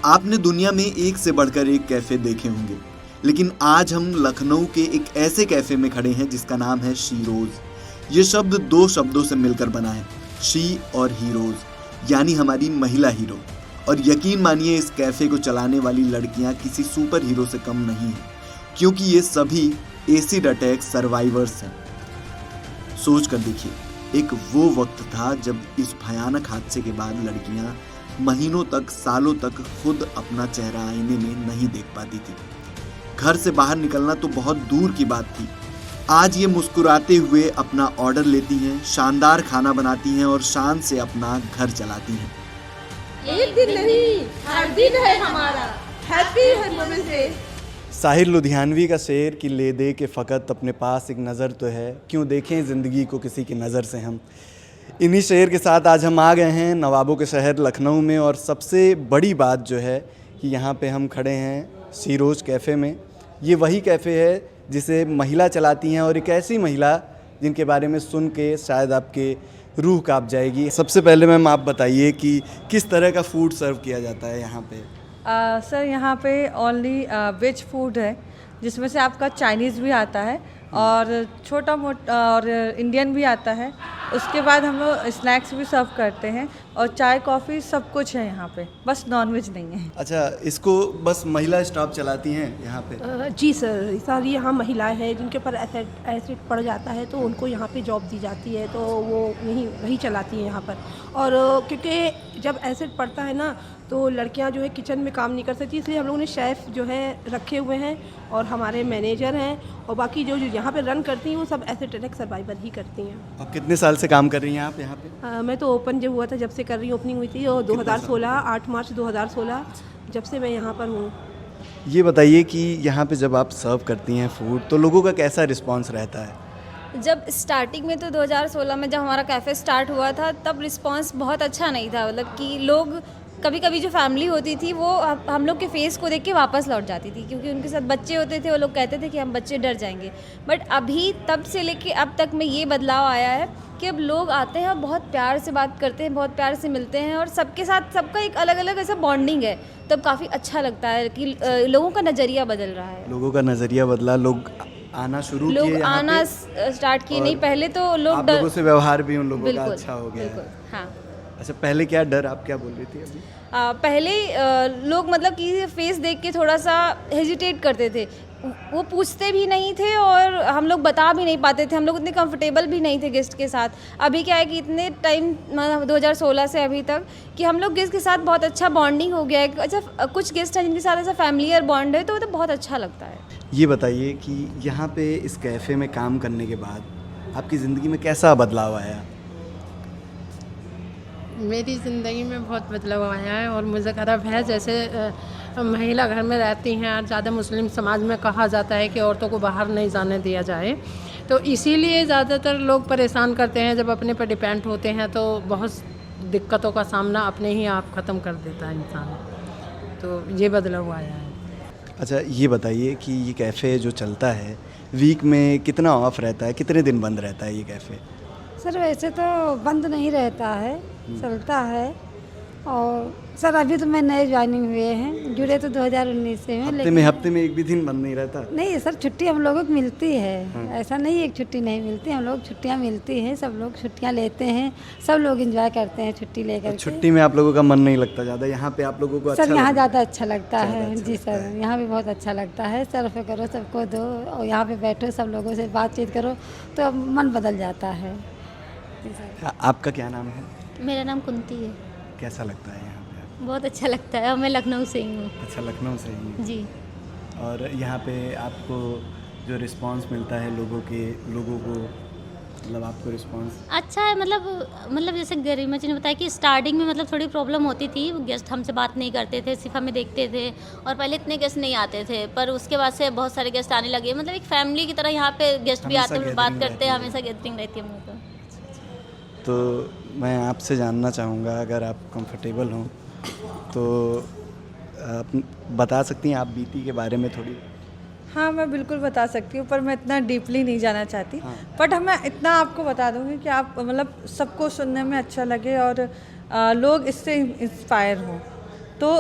आपने दुनिया में एक से बढ़कर एक कैफे देखे होंगे, लेकिन आज हम लखनऊ के एक ऐसे कैफे में खड़े हैं जिसका नाम है शीरोज। ये शब्द दो शब्दों से मिलकर बना है, शी और हीरोज, यानी हमारी महिला हीरो। और यकीन मानिए इस कैफे को चलाने वाली लड़कियां किसी सुपर हीरो से कम नहीं है, क्योंकि ये सभी एसिड अटैक सर्वाइवर्स हैं। सोच कर देखिए, एक वो वक्त था जब इस भयानक हादसे के बाद लड़कियां महीनों तक, सालों तक खुद अपना चेहरा आईने में नहीं देख पाती थी। घर से बाहर निकलना तो बहुत दूर की बात थी। आज ये मुस्कुराते हुए अपना ऑर्डर लेती हैं, शानदार खाना बनाती हैं और शान से अपना घर चलाती हैं। एक दिन नहीं, हर दिन है हमारा। Happy women's day. Sahir Ludhianvi का शेर कि ले दे के फ़कत अपने पास एक नज़र तो है, क्यों देखें ज़िंदगी को किसी की नज़र से हम। इन्हीं शेर के साथ आज हम आ गए हैं नवाबों के शहर लखनऊ में। और सबसे बड़ी बात जो है कि यहाँ पे हम खड़े हैं शीरोज कैफ़े में। ये वही कैफ़े है जिसे महिला चलाती हैं, और एक ऐसी महिला जिनके बारे में सुन के शायद आपके रूह कांप जाएगी। सबसे पहले मैम आप बताइए कि किस तरह का फूड सर्व किया जाता है यहाँ पे? सर यहाँ पे ओनली वेज फूड है, जिसमें से आपका चाइनीज़ भी आता है और छोटा मोटा और इंडियन भी आता है। उसके बाद हम लोग स्नैक्स भी सर्व करते हैं और चाय कॉफ़ी सब कुछ है यहाँ पे, बस नॉनवेज नहीं है। अच्छा, इसको बस महिला स्टाफ चलाती हैं यहाँ पे? जी सर, सारी यहाँ महिलाएं हैं जिनके ऊपर एसिड पड़ जाता है, तो उनको यहाँ पे जॉब दी जाती है, तो वो वही चलाती हैं यहाँ पर। और क्योंकि जब एसिड पड़ता है ना, तो लड़कियाँ जो है किचन में काम नहीं कर सकती, इसलिए हम लोगों ने शेफ़ जो है रखे हुए हैं और हमारे मैनेजर हैं, और बाकी जो यहाँ पे रन करती हैं वो सब एसिड अटैक सर्वाइवर ही करती हैं। अब कितने साल से काम कर रही हैं आप यहाँ पे? मैं तो ओपन जब हुआ था, जब से कर रही हूँ, ओपनिंग हुई थी और 2016 8 मार्च 2016, जब से मैं यहाँ पर हूँ। ये बताइए कि यहाँ पे जब आप सर्व करती हैं फूड, तो लोगों का कैसा रिस्पांस रहता है? जब स्टार्टिंग में तो 2016 में जब हमारा कैफ़े स्टार्ट हुआ था, तब रिस्पांस बहुत अच्छा नहीं था। मतलब कि लोग कभी कभी जो फैमिली होती थी वो हम लोग के फेस को देख के वापस लौट जाती थी, क्योंकि उनके साथ बच्चे होते थे। वो लोग कहते थे कि हम बच्चे डर जाएंगे। बट अभी तब से लेके अब तक में ये बदलाव आया है कि अब लोग आते हैं और बहुत प्यार से बात करते हैं, बहुत प्यार से मिलते हैं, और सबके साथ सबका एक अलग अलग ऐसा बॉन्डिंग है। तब काफ़ी अच्छा लगता है कि लोगों का नज़रिया बदल रहा है। लोगों का नज़रिया बदला, लोग आना शुरू किए, लोग आना स्टार्ट किए। नहीं, पहले तो लोग आप लोगों से व्यवहार भी उन लोगों का अच्छा हो गया है। हाँ। अच्छा, पहले क्या डर, आप क्या बोल रही थी अभी? पहले लोग मतलब कि फेस देख के थोड़ा सा हेजिटेट करते थे, वो पूछते भी नहीं थे और हम लोग बता भी नहीं पाते थे। हम लोग उतने कंफर्टेबल भी नहीं थे गेस्ट के साथ। अभी क्या है कि इतने टाइम 2016 से अभी तक कि हम लोग गेस्ट के साथ बहुत अच्छा बॉन्डिंग हो गया है। अच्छा, कुछ गेस्ट हैं जिनके साथ ऐसा फैमिलियर बॉन्ड है, तो वो तो बहुत अच्छा लगता है। ये बताइए कि यहाँ पे इस कैफ़े में काम करने के बाद आपकी ज़िंदगी में कैसा बदलाव आया? मेरी ज़िंदगी में बहुत बदलाव आया है, और मुझे खराब है जैसे महिला घर में रहती हैं और ज़्यादा मुस्लिम समाज में कहा जाता है कि औरतों को बाहर नहीं जाने दिया जाए, तो इसीलिए ज़्यादातर लोग परेशान करते हैं। जब अपने पर डिपेंड होते हैं तो बहुत दिक्कतों का सामना अपने ही आप ख़त्म कर देता है इंसान। तो ये बदलाव आया है। अच्छा, ये बताइए कि ये कैफ़े जो चलता है, वीक में कितना ऑफ रहता है, कितने दिन बंद रहता है ये कैफ़े? सर वैसे तो बंद नहीं रहता है, चलता है। और सर अभी तो मैं नए ज्वाइनिंग हुए हैं, जुड़े तो 2019 से हैं। हफ्ते में एक भी दिन बंद नहीं रहता? नहीं सर, छुट्टी हम लोगों को मिलती है। ऐसा नहीं एक छुट्टी नहीं मिलती, हम लोग छुट्टियां मिलती हैं, सब लोग छुट्टियां लेते हैं, सब लोग एंजॉय करते हैं छुट्टी लेकर के। छुट्टी में आप लोगों का मन नहीं लगता ज़्यादा? यहाँ पे आप लोगों को अच्छा सर यहाँ लगता है? ज़्यादा अच्छा लगता है। जी सर, यहाँ भी बहुत अच्छा लगता है। सर्व करो, सबको दो, और यहाँ पे बैठो, सब लोगों से बातचीत करो, तो मन बदल जाता है। आपका क्या नाम है? मेरा नाम कुंती है। कैसा लगता है यहाँ पे? बहुत अच्छा लगता है, और मैं लखनऊ से ही हूँ। अच्छा, लखनऊ से ही? जी। और यहाँ पे आपको जो रिस्पांस मिलता है लोगों को, मतलब आपको रिस्पांस अच्छा है। मतलब जैसे गरिमा जी ने बताया कि स्टार्टिंग में मतलब थोड़ी प्रॉब्लम होती थी, गेस्ट हमसे बात नहीं करते थे, सिर्फ हमें देखते थे, और पहले इतने गेस्ट नहीं आते थे। पर उसके बाद से बहुत सारे गेस्ट आने लगे। मतलब एक फैमिली की तरह यहाँ पे गेस्ट भी आते हैं, बात करते हैं, हमेशा गैदरिंग रहती है हम लोग। तो मैं आपसे जानना चाहूँगा, अगर आप कंफर्टेबल हों तो आप बता सकती हैं आप बीती के बारे में थोड़ी? हाँ, मैं बिल्कुल बता सकती हूँ, पर मैं इतना डीपली नहीं जाना चाहती। बट मैं इतना आपको बता दूँगी कि आप मतलब सबको सुनने में अच्छा लगे और लोग इससे इंस्पायर हों। तो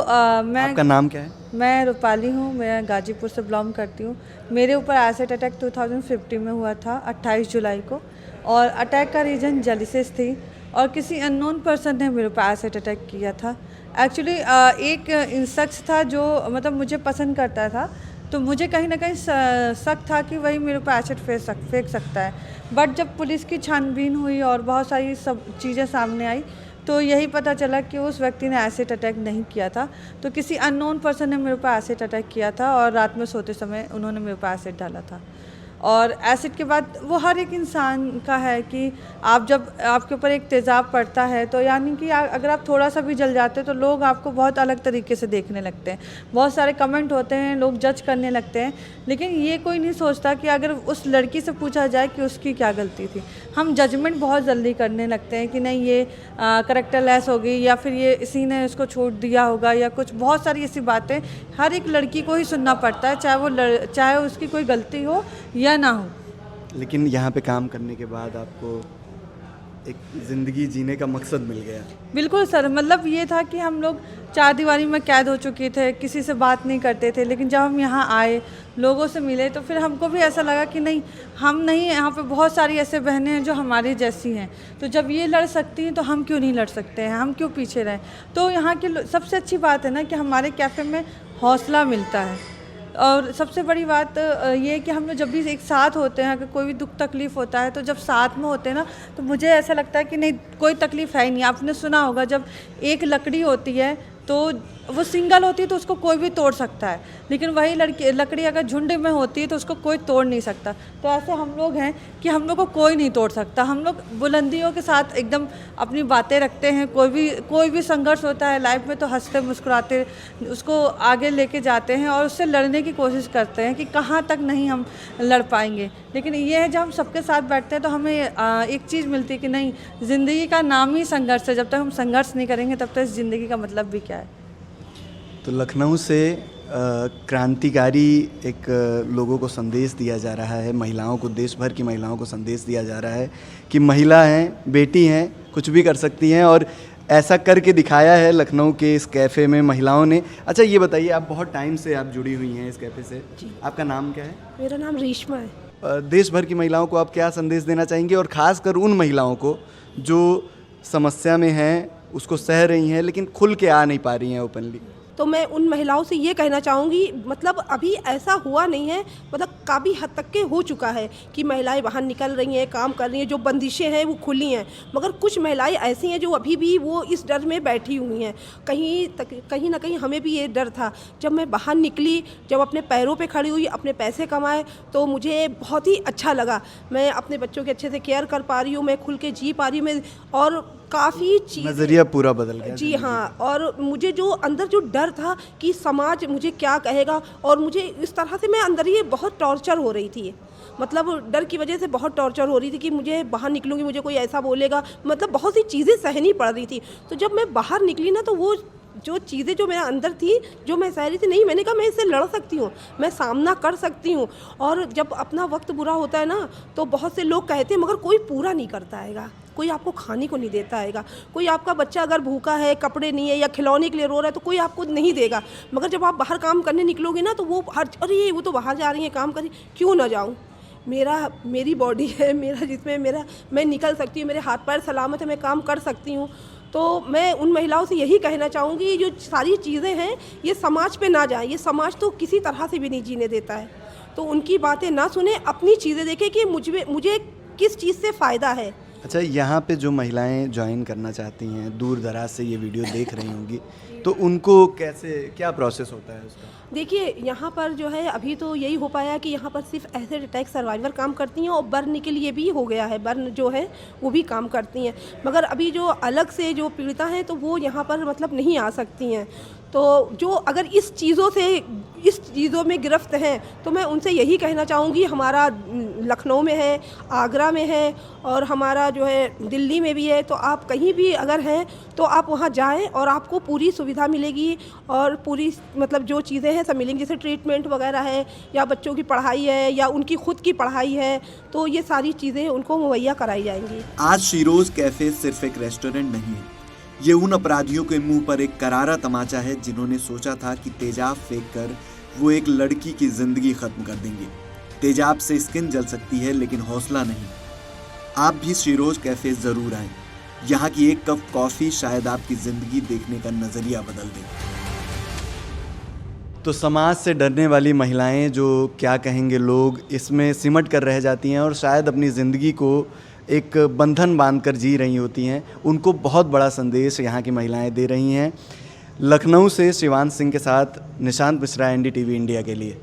मैं आपका नाम क्या है? मैं रूपाली हूँ, मैं गाजीपुर से बिलोंग करती हूँ। मेरे ऊपर एसिड अटैक 2050 में हुआ था 28 जुलाई को, और अटैक का रीज़न जेलिसिस थी और किसी अननोन पर्सन ने मेरे ऊपर एसिड अटैक किया था। एक्चुअली एक शख्स था जो मतलब मुझे पसंद करता था, तो मुझे कहीं ना कहीं शक था कि वही मेरे ऊपर एसिड फेंक सकता है। बट जब पुलिस की छानबीन हुई और बहुत सारी सब चीज़ें सामने आई, तो यही पता चला कि उस व्यक्ति ने एसिड अटैक नहीं किया था, तो किसी अननोन पर्सन ने मेरे ऊपर एसिड अटैक किया था और रात में सोते समय उन्होंने मेरे ऊपर एसिड डाला था। और एसिड के बाद वो हर एक इंसान का है कि आप जब आपके ऊपर एक तेज़ाब पड़ता है तो यानी कि अगर आप थोड़ा सा भी जल जाते हैं तो लोग आपको बहुत अलग तरीके से देखने लगते हैं, बहुत सारे कमेंट होते हैं, लोग जज करने लगते हैं। लेकिन ये कोई नहीं सोचता कि अगर उस लड़की से पूछा जाए कि उसकी क्या गलती थी। हम जजमेंट बहुत जल्दी करने लगते हैं कि नहीं ये करैक्टर लेस होगी या फिर ये इसी ने उसको छूट दिया होगा या कुछ, बहुत सारी ऐसी बातें हर एक लड़की को ही सुनना पड़ता है, चाहे उसकी कोई गलती हो या ना हो। लेकिन यहाँ पे काम करने के बाद आपको एक ज़िंदगी जीने का मकसद मिल गया। बिल्कुल सर, मतलब ये था कि हम लोग 4 दीवारी में कैद हो चुके थे, किसी से बात नहीं करते थे, लेकिन जब हम यहाँ आए, लोगों से मिले, तो फिर हमको भी ऐसा लगा कि नहीं, हम नहीं, यहाँ पे बहुत सारी ऐसे बहनें हैं जो हमारी जैसी हैं, तो जब ये लड़ सकती हैं तो हम क्यों नहीं लड़ सकते हैं, हम क्यों पीछे रहें। तो यहाँ की सबसे अच्छी बात है ना कि हमारे कैफ़े में हौसला मिलता है, और सबसे बड़ी बात ये है कि हम लोग जब भी एक साथ होते हैं, अगर कोई भी दुख तकलीफ़ होता है तो जब साथ में होते हैं ना, तो मुझे ऐसा लगता है कि नहीं, कोई तकलीफ़ है ही नहीं। आपने सुना होगा जब एक लकड़ी होती है तो वो सिंगल होती है तो उसको कोई भी तोड़ सकता है, लेकिन वही लकड़ी अगर झुंड में होती है तो उसको कोई तोड़ नहीं सकता। तो ऐसे हम लोग हैं कि हम लोग को कोई नहीं तोड़ सकता। हम लोग बुलंदियों के साथ एकदम अपनी बातें रखते हैं। कोई भी संघर्ष होता है लाइफ में तो हंसते मुस्कुराते उसको आगे लेके जाते हैं और उससे लड़ने की कोशिश करते हैं कि कहाँ तक नहीं हम लड़ पाएंगे। लेकिन ये है जब हम सबके साथ बैठते हैं तो हमें एक चीज़ मिलती है कि नहीं, ज़िंदगी का नाम ही संघर्ष है। जब तक हम संघर्ष नहीं करेंगे तब तक इस ज़िंदगी का मतलब भी क्या है। तो लखनऊ से क्रांतिकारी एक लोगों को संदेश दिया जा रहा है, महिलाओं को, देश भर की महिलाओं को संदेश दिया जा रहा है कि महिला हैं, बेटी हैं, कुछ भी कर सकती हैं, और ऐसा करके दिखाया है लखनऊ के इस कैफ़े में महिलाओं ने। अच्छा ये बताइए, आप बहुत टाइम से आप जुड़ी हुई हैं इस कैफ़े से, आपका नाम क्या है? मेरा नाम रेशमा है। देश भर की महिलाओं को आप क्या संदेश देना चाहेंगे, और ख़ासकर उन महिलाओं को जो समस्या में हैं, उसको सह रही हैं लेकिन खुल के आ नहीं पा रही हैं ओपनली? तो मैं उन महिलाओं से ये कहना चाहूँगी, मतलब अभी ऐसा हुआ नहीं है, मतलब काफ़ी हद तक के हो चुका है कि महिलाएं बाहर निकल रही हैं, काम कर रही हैं, जो बंदिशें हैं वो खुली हैं। मगर कुछ महिलाएं ऐसी हैं जो अभी भी वो इस डर में बैठी हुई हैं। कहीं ना कहीं हमें भी ये डर था। जब मैं बाहर निकली, जब अपने पैरों पे खड़ी हुई, अपने पैसे कमाए, तो मुझे बहुत ही अच्छा लगा। मैं अपने बच्चों की अच्छे से केयर कर पा रही हूँ, मैं खुल के जी पा रही हूँ, मैं और काफ़ी चीज़, नज़रिया पूरा बदल गया। जी हाँ। और मुझे जो अंदर जो डर था कि समाज मुझे क्या कहेगा, और मुझे इस तरह से मैं अंदर ही बहुत टॉर्चर हो रही थी, मतलब डर की वजह से बहुत टॉर्चर हो रही थी कि मुझे बाहर निकलूँगी मुझे कोई ऐसा बोलेगा, मतलब बहुत सी चीज़ें सहनी पड़ रही थी। तो जब मैं बाहर निकली ना, तो वो जो चीज़ें जो मेरे अंदर थी, जो मैं सह रही थी, नहीं, मैंने कहा मैं इससे लड़ सकती हूँ, मैं सामना कर सकती हूँ। और जब अपना वक्त बुरा होता है ना, तो बहुत से लोग कहते हैं मगर कोई पूरा नहीं करता हैगा, कोई आपको खाने को नहीं देता हैगा, कोई आपका बच्चा अगर भूखा है, कपड़े नहीं है या खिलौने के लिए रो रहा है तो कोई आपको नहीं देगा। मगर जब आप बाहर काम करने निकलोगे ना, तो वो अरे वो तो बाहर जा रही है काम कर, क्यों ना जाऊँ, मेरी बॉडी है, मेरा जिसमें मैं निकल सकती हूँ, मेरे हाथ पैर सलामत है, मैं काम कर सकती हूँ। तो मैं उन महिलाओं से यही कहना चाहूँगी, जो सारी चीज़ें हैं ये समाज पे ना जाए, ये समाज तो किसी तरह से भी नहीं जीने देता है। तो उनकी बातें ना सुने, अपनी चीज़ें देखें कि मुझे किस चीज़ से फ़ायदा है। अच्छा, यहाँ पे जो महिलाएं ज्वाइन करना चाहती हैं, दूर दराज से ये वीडियो देख रही होंगी, तो उनको क्या प्रोसेस होता है उसका? देखिए, यहाँ पर जो है अभी तो यही हो पाया कि यहाँ पर सिर्फ एसिड अटैक सर्वाइवर काम करती हैं, और बर्न के लिए भी हो गया है, बर्न जो है वो भी काम करती हैं। मगर अभी जो अलग से जो पीड़िता हैं तो वो यहाँ पर मतलब नहीं आ सकती हैं। तो जो अगर इस चीज़ों में गिरफ्त हैं, तो मैं उनसे यही कहना चाहूँगी, हमारा लखनऊ में है, आगरा में है, और हमारा जो है दिल्ली में भी है। तो आप कहीं भी अगर हैं तो आप वहाँ जाएं और आपको पूरी सुविधा मिलेगी, और पूरी मतलब जो चीज़ें हैं सब मिलेंगी, जैसे ट्रीटमेंट वगैरह है, या बच्चों की पढ़ाई है, या उनकी खुद की पढ़ाई है, तो ये सारी चीज़ें उनको मुहैया कराई जाएंगी। आज शीरोज़ कैफ़े सिर्फ एक रेस्टोरेंट नहीं है, ये उन अपराधियों के मुंह पर एक करारा तमाचा है जिन्होंने सोचा था कि तेजाब फेंक कर वो एक लड़की की जिंदगी खत्म कर देंगे। तेजाब से स्किन जल सकती है लेकिन हौसला नहीं। आप भी शीरोज कैफे जरूर आएं। यहाँ की एक कप कॉफी शायद आपकी जिंदगी देखने का नजरिया बदल दे। तो समाज से डरने वाली महिलाएं जो क्या कहेंगे लोग, इसमें सिमट कर रह जाती हैं और शायद अपनी ज़िंदगी को एक बंधन बांधकर जी रही होती हैं, उनको बहुत बड़ा संदेश यहाँ की महिलाएं दे रही हैं। लखनऊ से शिवान सिंह के साथ निशांत मिश्रा, NDTV इंडिया के लिए।